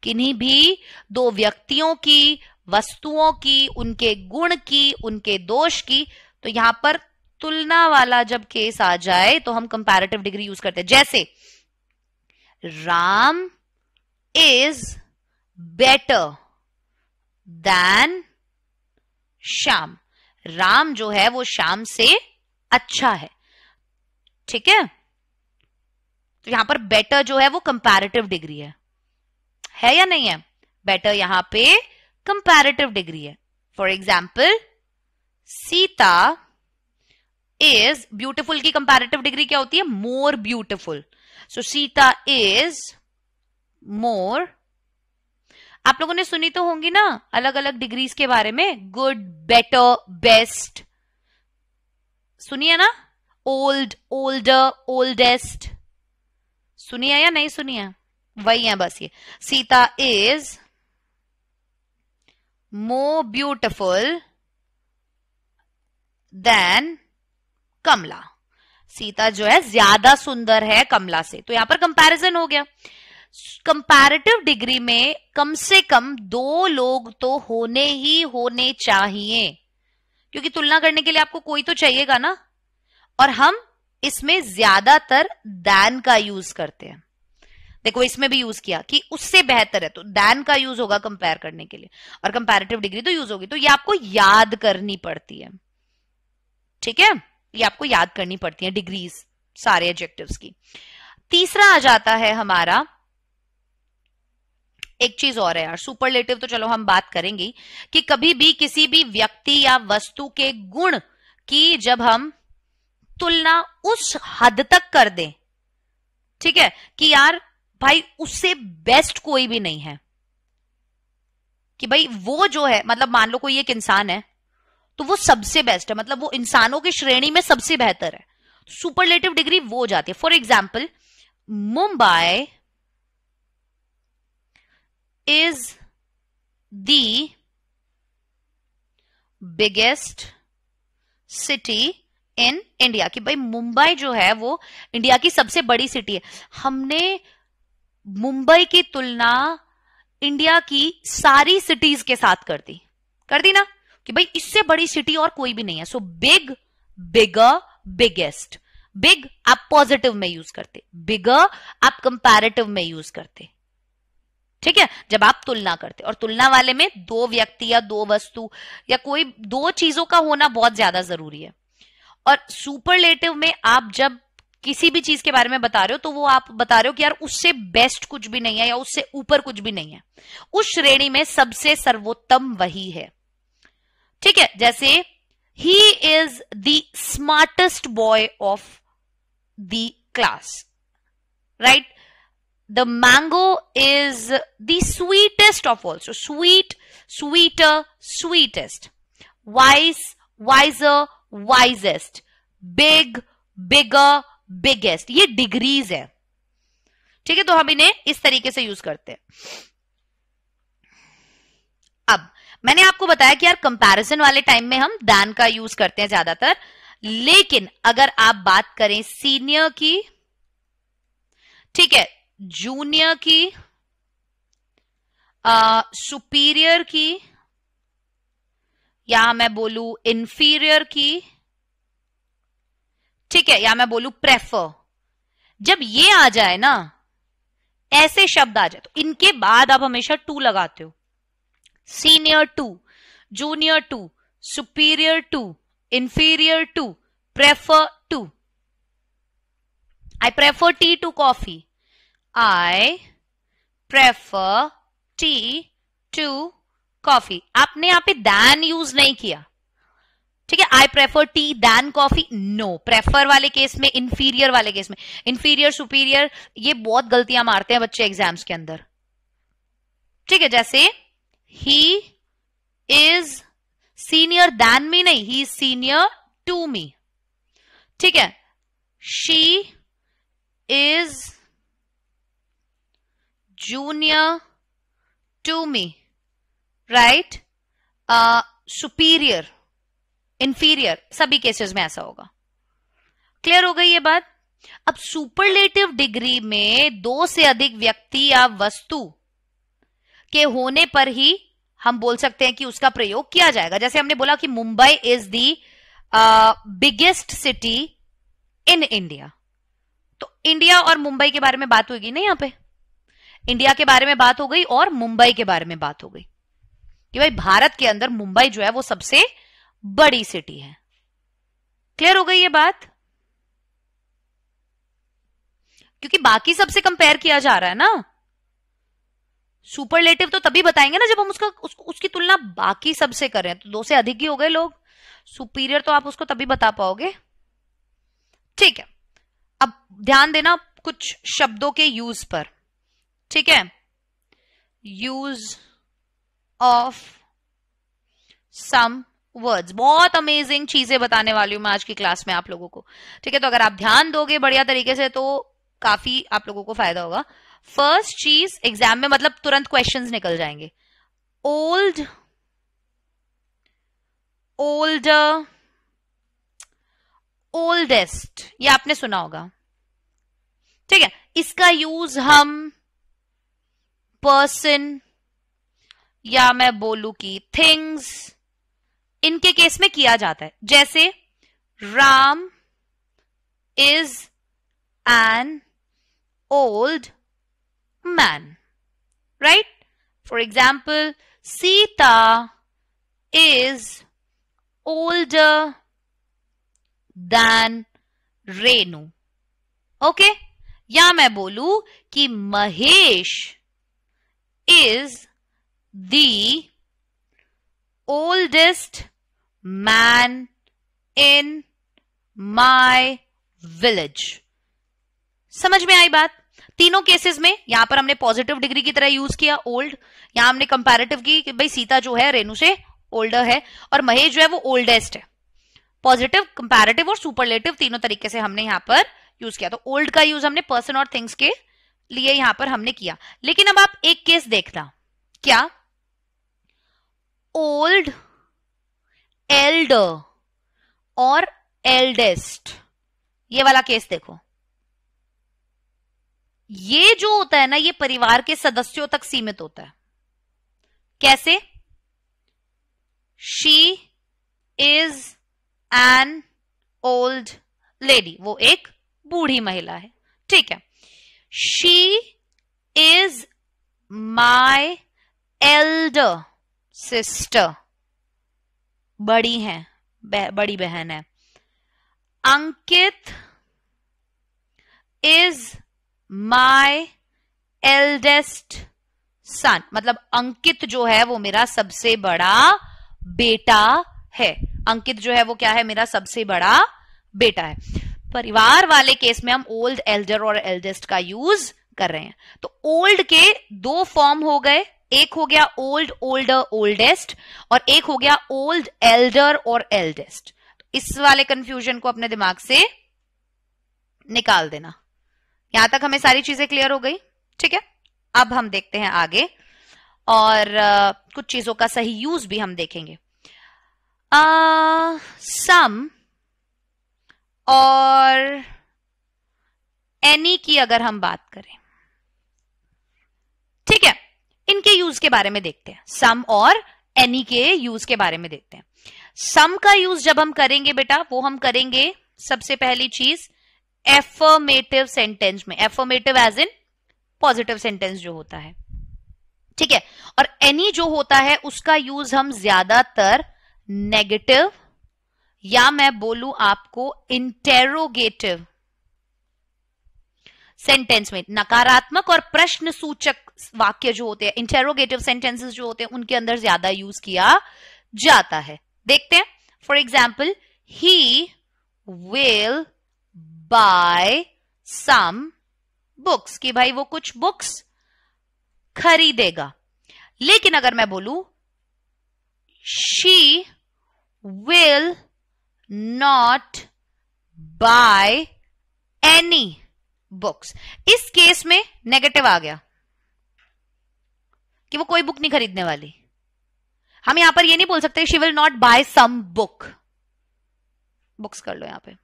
किन्हीं भी दो व्यक्तियों की, वस्तुओं की, उनके गुण की, उनके दोष की, तो यहां पर तुलना वाला जब केस आ जाए तो हम कंपैरेटिव डिग्री यूज करते हैं। जैसे Ram is better than Shyam, Ram जो है वो श्याम से अच्छा है। ठीक है, तो यहां पर बेटर जो है वो कंपैरेटिव डिग्री है या नहीं है? बेटर यहां पे कंपैरेटिव डिग्री है। For example, Sita is beautiful की कंपैरेटिव डिग्री क्या होती है? More beautiful. So Sita is मोर। आप लोगों ने सुनी तो होंगी ना अलग अलग डिग्रीज के बारे में, गुड, बेटर, बेस्ट, सुनिए ना, ओल्ड, ओल्डर, ओल्डेस्ट, सुनिए या नहीं सुनिए? वही है बस ये। Sita is more beautiful than Kamala, Sita जो है ज्यादा सुंदर है कमला से। तो यहां पर कंपैरिजन हो गया। कंपैरेटिव डिग्री में कम से कम 2 लोग तो होने चाहिए, क्योंकि तुलना करने के लिए आपको कोई तो चाहिएगा ना। और हम इसमें ज्यादातर दैन का यूज करते हैं। देखो इसमें भी यूज किया कि उससे बेहतर है, तो दैन का यूज होगा कंपेयर करने के लिए, और कंपैरेटिव डिग्री तो यूज होगी। तो ये आपको याद करनी पड़ती है। ठीक है, ये आपको याद करनी पड़ती है डिग्रीज सारे एडजेक्टिव्स की। तीसरा आ जाता है हमारा, एक चीज और है यार, सुपरलेटिव तो चलो हम बात करेंगे कि कभी भी किसी भी व्यक्ति या वस्तु के गुण की जब हम तुलना उस हद तक कर दें, ठीक है, कि यार भाई उससे बेस्ट कोई भी नहीं है, कि भाई वो जो है, मतलब मान लो कोई एक इंसान है तो वो सबसे बेस्ट है, मतलब वो इंसानों की श्रेणी में सबसे बेहतर है, सुपरलेटिव डिग्री वो हो जाती है। For example, Mumbai is the biggest city in India, कि भाई मुंबई जो है वो इंडिया की सबसे बड़ी सिटी है। हमने मुंबई की तुलना इंडिया की सारी सिटीज के साथ कर दी ना, कि भाई इससे बड़ी सिटी और कोई भी नहीं है। So big, bigger, biggest. Big आप पॉजिटिव में यूज करते, बिगर आप कंपैरेटिव में यूज करते। ठीक है, जब आप तुलना करते, और तुलना वाले में 2 व्यक्ति या 2 वस्तु या कोई 2 चीजों का होना बहुत ज्यादा जरूरी है। और सुपरलेटिव में आप जब किसी भी चीज के बारे में बता रहे हो तो वो आप बता रहे हो कि यार उससे बेस्ट कुछ भी नहीं है या उससे ऊपर कुछ भी नहीं है, उस श्रेणी में सबसे सर्वोत्तम वही है। ठीक है, जैसे he is the smartest boy of the class, right. The mango is the sweetest of all, so sweet, sweeter, sweetest. Wise, wiser, wisest. Big, bigger, biggest. ये डिग्रीज है। ठीक है, तो हम इन्हें इस तरीके से यूज करते हैं। अब मैंने आपको बताया कि यार कंपैरिजन वाले टाइम में हम दैन का यूज करते हैं ज्यादातर, लेकिन अगर आप बात करें सीनियर की, ठीक है, जूनियर की, सुपीरियर की, या मैं बोलूं इंफीरियर की, ठीक है, या मैं बोलू प्रेफर, जब ये आ जाए ना, ऐसे शब्द आ जाए, तो इनके बाद आप हमेशा टू लगाते हो। Senior to, junior to, superior to, inferior to, prefer to. I prefer tea to coffee. I prefer tea to coffee. आपने यहाँ पे than यूज नहीं किया, ठीक है। I prefer tea than coffee. No. Prefer वाले केस में, inferior वाले केस में, inferior, superior, ये बहुत गलतियां मारते हैं बच्चे एग्जाम्स के अंदर, ठीक है। जैसे he is senior than me, नहीं, he is senior to me, ठीक है। she is junior to me, right? Superior, inferior, सभी केसेस में ऐसा होगा। क्लियर हो गई ये बात? अब सुपरलेटिव डिग्री में दो से अधिक व्यक्ति या वस्तु के होने पर ही हम बोल सकते हैं कि उसका प्रयोग किया जाएगा। जैसे हमने बोला कि Mumbai is the biggest city in India, तो इंडिया और मुंबई के बारे में बात होगी ना, यहां पे इंडिया के बारे में बात हो गई और मुंबई के बारे में बात हो गई कि भाई भारत के अंदर मुंबई जो है वो सबसे बड़ी सिटी है। क्लियर हो गई ये बात? क्योंकि बाकी सबसे कंपेयर किया जा रहा है ना। सुपरलेटिव तो तभी बताएंगे ना जब हम उसकी तुलना बाकी सबसे करें, तो दो से अधिक ही हो गए लोग। सुपीरियर तो आप उसको तभी बता पाओगे, ठीक है। अब ध्यान देना कुछ शब्दों के यूज पर, ठीक है। यूज ऑफ सम वर्ड्स, बहुत अमेजिंग चीजें बताने वाली हूं मैं आज की क्लास में आप लोगों को, ठीक है। तो अगर आप ध्यान दोगे बढ़िया तरीके से तो काफी आप लोगों को फायदा होगा। फर्स्ट चीज, एग्जाम में मतलब तुरंत क्वेश्चंस निकल जाएंगे। ओल्ड, ओल्डर, ओल्डेस्ट, ये आपने सुना होगा, ठीक है। इसका यूज हम पर्सन या मैं बोलू कि थिंग्स, इनके केस में किया जाता है। जैसे Ram is an old man, right? For example, Sita is older than Renu, okay. या मैं बोलू कि Mahesh is the oldest man in my village. समझ में आई बात? तीनों केसेस में यहां पर हमने पॉजिटिव डिग्री की तरह यूज किया ओल्ड, यहां हमने कंपैरेटिव की कि भाई सीता जो है रेनू से ओल्डर है और महेश जो है वो ओल्डेस्ट है। पॉजिटिव, कंपैरेटिव और सुपरलेटिव तीनों तरीके से हमने यहां पर यूज किया। तो ओल्ड का यूज हमने पर्सन और थिंग्स के लिए यहां पर हमने किया। लेकिन अब आप एक केस देखना, क्या? ओल्ड, एल्डर और एल्डेस्ट, ये वाला केस देखो। ये जो होता है ना, ये परिवार के सदस्यों तक सीमित होता है। कैसे? She is an old lady, वो एक बूढ़ी महिला है, ठीक है। She is my Elder sister, बड़ी है, बड़ी बहन है। अंकित इज माय एल्डेस्ट सन, मतलब अंकित जो है वो मेरा सबसे बड़ा बेटा है। अंकित जो है वो क्या है? मेरा सबसे बड़ा बेटा है। परिवार वाले केस में हम ओल्ड, एल्डर और एल्डेस्ट का यूज कर रहे हैं। तो ओल्ड के दो फॉर्म हो गए, एक हो गया ओल्ड, ओल्डर, ओल्डेस्ट, और एक हो गया ओल्ड, एल्डर और एल्डेस्ट। तो इस वाले कंफ्यूजन को अपने दिमाग से निकाल देना। यहां तक हमें सारी चीजें क्लियर हो गई, ठीक है। अब हम देखते हैं आगे और कुछ चीजों का सही यूज भी हम देखेंगे। सम और एनी की अगर हम बात करें, ठीक है, इनके यूज के बारे में देखते हैं। सम और एनी के यूज के बारे में देखते हैं। सम का यूज जब हम करेंगे बेटा, वो हम करेंगे सबसे पहली चीज एफर्मेटिव सेंटेंस में, affirmative as in positive sentence जो होता है, ठीक है। और एनी जो होता है उसका यूज हम ज्यादातर नेगेटिव या मैं बोलूं आपको इंटेरोगेटिव सेंटेंस में, नकारात्मक और प्रश्न सूचक वाक्य जो होते हैं, इंटेरोगेटिव सेंटेंसेस जो होते हैं, उनके अंदर ज्यादा यूज किया जाता है। देखते हैं, for example, he will buy some books, कि भाई वो कुछ बुक्स खरीदेगा। लेकिन अगर मैं बोलूं she will not by any books, इस केस में नेगेटिव आ गया कि वो कोई बुक नहीं खरीदने वाली। हम यहां पर ये नहीं बोल सकते she will not buy some book, books कर लो यहां पे,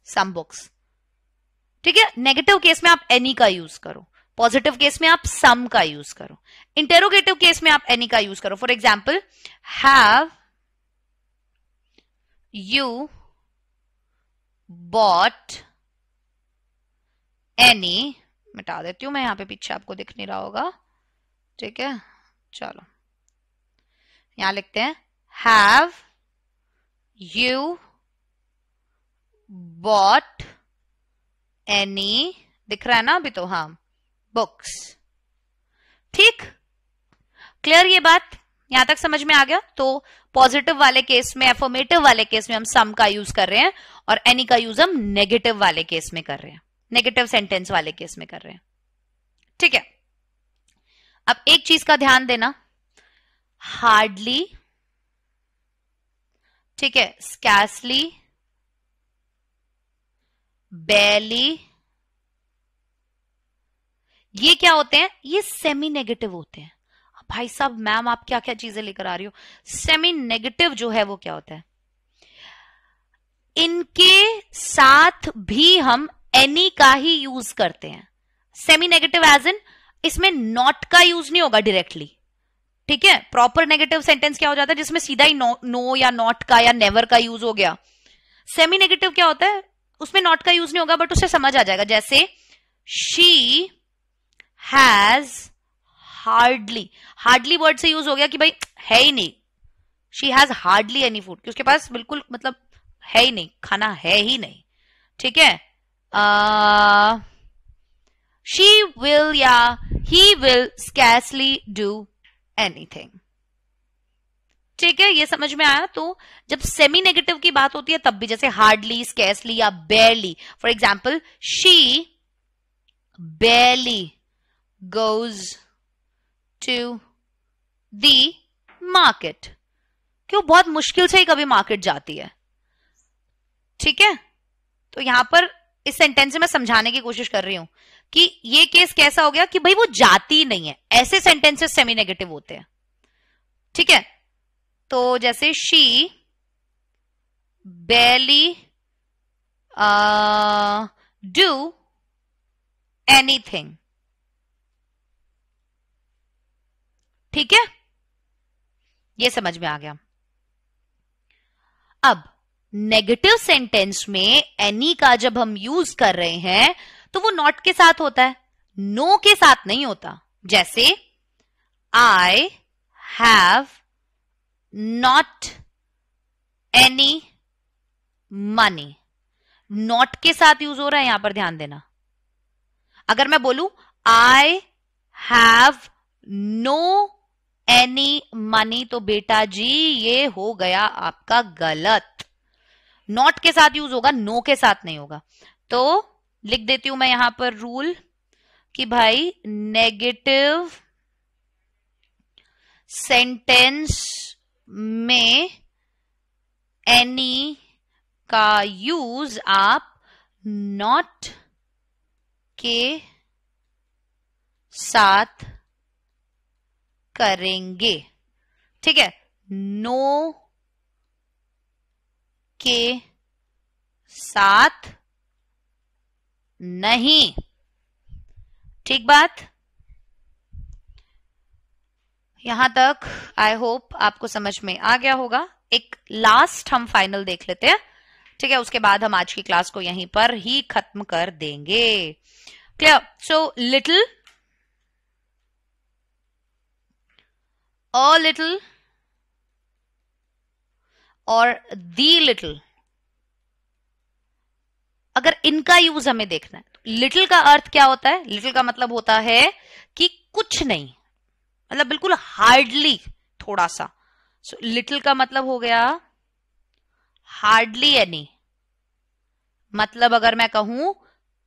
सम बुक्स, ठीक है। नेगेटिव केस में आप एनी का यूज करो, पॉजिटिव केस में आप सम का यूज करो, इंटेरोगेटिव केस में आप एनी का यूज करो। For example, have you bought any, मिटा देती हूं मैं यहां पे, पीछे आपको दिख नहीं रहा होगा, ठीक है। चलो यहां लिखते हैं, हैव यू बॉट एनी, दिख रहा है ना अभी तो, हाँ, बुक्स, ठीक, क्लियर ये बात, यहां तक समझ में आ गया। तो पॉजिटिव वाले केस में, एफर्मेटिव वाले केस में हम सम का यूज कर रहे हैं और एनी का यूज हम नेगेटिव वाले केस में कर रहे हैं, नेगेटिव सेंटेंस वाले केस में कर रहे हैं, ठीक है। अब एक चीज का ध्यान देना, हार्डली, ठीक है, स्कैर्सली, बेली, ये क्या होते हैं, ये सेमी नेगेटिव होते हैं। भाई साहब मैम आप क्या क्या चीजें लेकर आ रही हो, सेमी नेगेटिव जो है वो क्या होता है, इनके साथ भी हम एनी का ही यूज करते हैं। सेमी नेगेटिव एज इन इसमें नॉट का यूज नहीं होगा डायरेक्टली, ठीक है। प्रॉपर नेगेटिव सेंटेंस क्या हो जाता है जिसमें सीधा ही नो या नॉट का या नेवर का यूज हो गया। सेमी नेगेटिव क्या होता है, उसमें नॉट का यूज नहीं होगा बट उसे समझ आ जाएगा, जैसे she has hardly, hardly word से यूज हो गया कि भाई है ही नहीं, she has hardly any food, कि उसके पास बिल्कुल मतलब है ही नहीं, खाना है ही नहीं, ठीक है। शी विल या he will scarcely do anything, ठीक है, ये समझ में आया। तो जब सेमी नेगेटिव की बात होती है तब भी, जैसे हार्डली, स्कैर्सली या barely, for example, she barely goes to the market, क्यों, बहुत मुश्किल से ही कभी मार्केट जाती है, ठीक है। तो यहां पर इस सेंटेंस से मैं समझाने की कोशिश कर रही हूं कि ये केस कैसा हो गया कि भाई वो जाती नहीं है, ऐसे सेंटेंसेस सेमी नेगेटिव होते हैं, ठीक है। तो जैसे शी बेयरली डू एनीथिंग, ठीक है, ये समझ में आ गया। अब नेगेटिव सेंटेंस में एनी का जब हम यूज कर रहे हैं तो वो नॉट के साथ होता है, नो के साथ नहीं होता। जैसे I have not any money, not के साथ यूज हो रहा है, यहां पर ध्यान देना। अगर मैं बोलूं I have no any money, तो बेटा जी ये हो गया आपका गलत, नॉट के साथ यूज होगा, नो के साथ नहीं होगा। तो लिख देती हूं मैं यहां पर रूल कि भाई नेगेटिव सेंटेंस में एनी का यूज आप नॉट के साथ करेंगे, ठीक है, नो के साथ नहीं, ठीक बात। यहां तक आई होप आपको समझ में आ गया होगा। एक लास्ट हम फाइनल देख लेते हैं, ठीक है, उसके बाद हम आज की क्लास को यहीं पर ही खत्म कर देंगे। Clear? So little, a little और दी लिटिल, अगर इनका यूज हमें देखना है तो लिटिल का अर्थ क्या होता है? लिटिल का मतलब होता है कि कुछ नहीं, मतलब बिल्कुल हार्डली, थोड़ा सा। सो लिटिल का मतलब हो गया हार्डली एनी, मतलब अगर मैं कहूं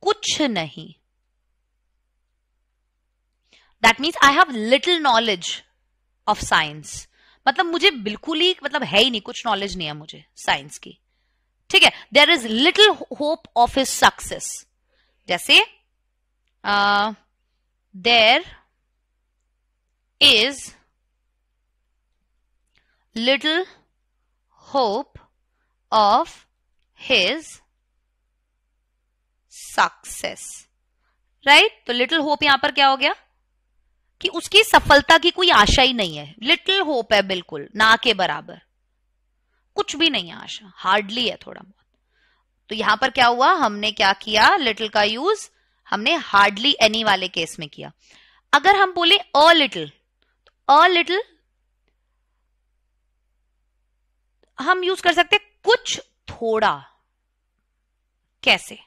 कुछ नहीं, that means I have little knowledge of science, मतलब मुझे बिल्कुल ही, मतलब है ही नहीं, कुछ नॉलेज नहीं है मुझे साइंस की। ठीक है, there is little hope of his success, जैसे there is little hope of his success, right? तो लिटिल होप यहां पर क्या हो गया कि उसकी सफलता की कोई आशा ही नहीं है, लिटिल होप है, बिल्कुल ना के बराबर, कुछ भी नहीं है आशा, हार्डली है थोड़ा बहुत। तो यहां पर क्या हुआ, हमने क्या किया, लिटिल का यूज हमने हार्डली एनी वाले केस में किया। अगर हम बोले अ लिटिल, तो अ लिटिल हम यूज कर सकते कुछ थोड़ा, कैसे?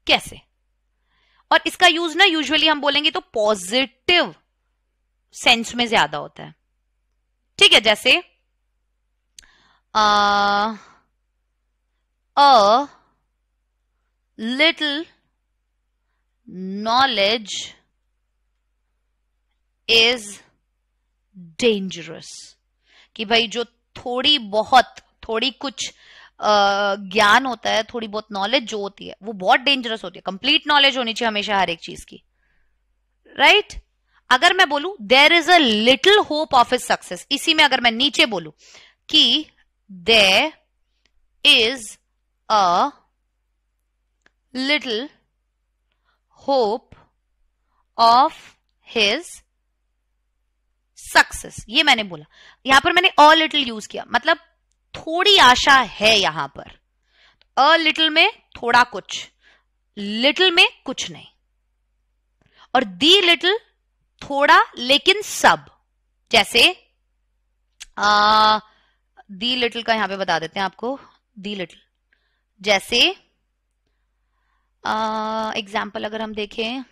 कैसे? और इसका यूज ना यूजुअली हम बोलेंगे तो पॉजिटिव सेंस में ज्यादा होता है। ठीक है, जैसे a little knowledge is dangerous, कि भाई जो थोड़ी बहुत, थोड़ी कुछ ज्ञान होता है, थोड़ी बहुत नॉलेज जो होती है वो बहुत डेंजरस होती है। कंप्लीट नॉलेज होनी चाहिए हमेशा हर एक चीज की, राइट? अगर मैं बोलूं there is a little hope of his success, इसी में अगर मैं नीचे बोलूं कि there is a little hope of his success, ये मैंने बोला, यहां पर मैंने a little यूज किया, मतलब थोड़ी आशा है यहां पर। a little में थोड़ा कुछ, little में कुछ नहीं, और the little थोड़ा लेकिन सब, जैसे दी लिटिल का यहां पे बता देते हैं आपको, दी लिटिल जैसे एग्जाम्पल अगर हम देखें,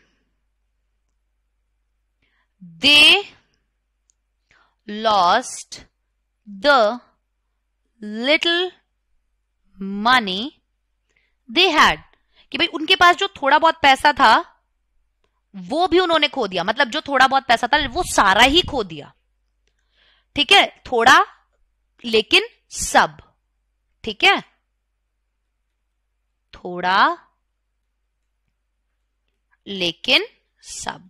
they lost the little money they had, कि भाई उनके पास जो थोड़ा बहुत पैसा था वो भी उन्होंने खो दिया, मतलब जो थोड़ा बहुत पैसा था वो सारा ही खो दिया। ठीक है, थोड़ा लेकिन सब, ठीक है, थोड़ा लेकिन सब।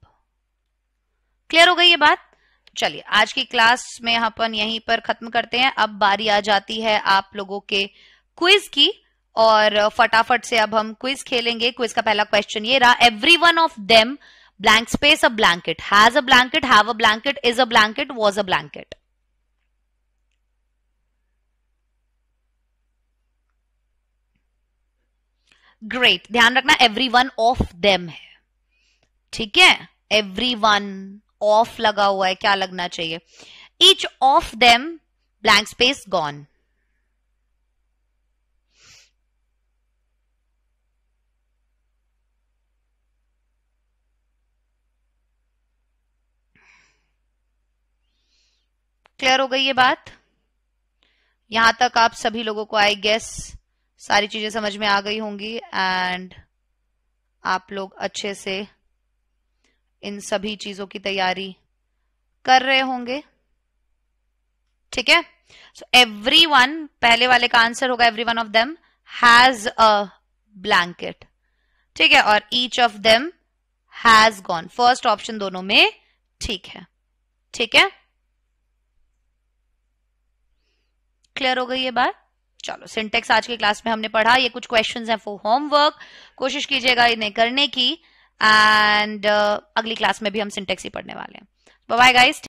क्लियर हो गई ये बात? चलिए आज की क्लास में अपन यहीं पर खत्म करते हैं। अब बारी आ जाती है आप लोगों के क्विज की, और फटाफट से अब हम क्विज खेलेंगे। क्विज का पहला क्वेश्चन ये रहा, every one of them blank space a blanket, has a blanket, have a blanket, is a blanket, was a blanket. Great, ध्यान रखना एवरी वन ऑफ देम है, ठीक है, एवरी वन ऑफ लगा हुआ है, क्या लगना चाहिए, each of them blank space gone. Clear हो गई ये बात? यहां तक आप सभी लोगों को आई गेस सारी चीजें समझ में आ गई होंगी, एंड आप लोग अच्छे से इन सभी चीजों की तैयारी कर रहे होंगे। ठीक है, सो एवरी वन, पहले वाले का आंसर होगा every one of them has a blanket, ठीक है, और each of them has gone, first option दोनों में ठीक है। ठीक है, क्लियर हो गई ये बात? चलो, सिंटेक्स आज की क्लास में हमने पढ़ा, ये कुछ क्वेश्चंस हैं फॉर होमवर्क, कोशिश कीजिएगा इन्हें करने की, एंड अगली क्लास में भी हम सिंटेक्स ही पढ़ने वाले हैं। Bye bye guys.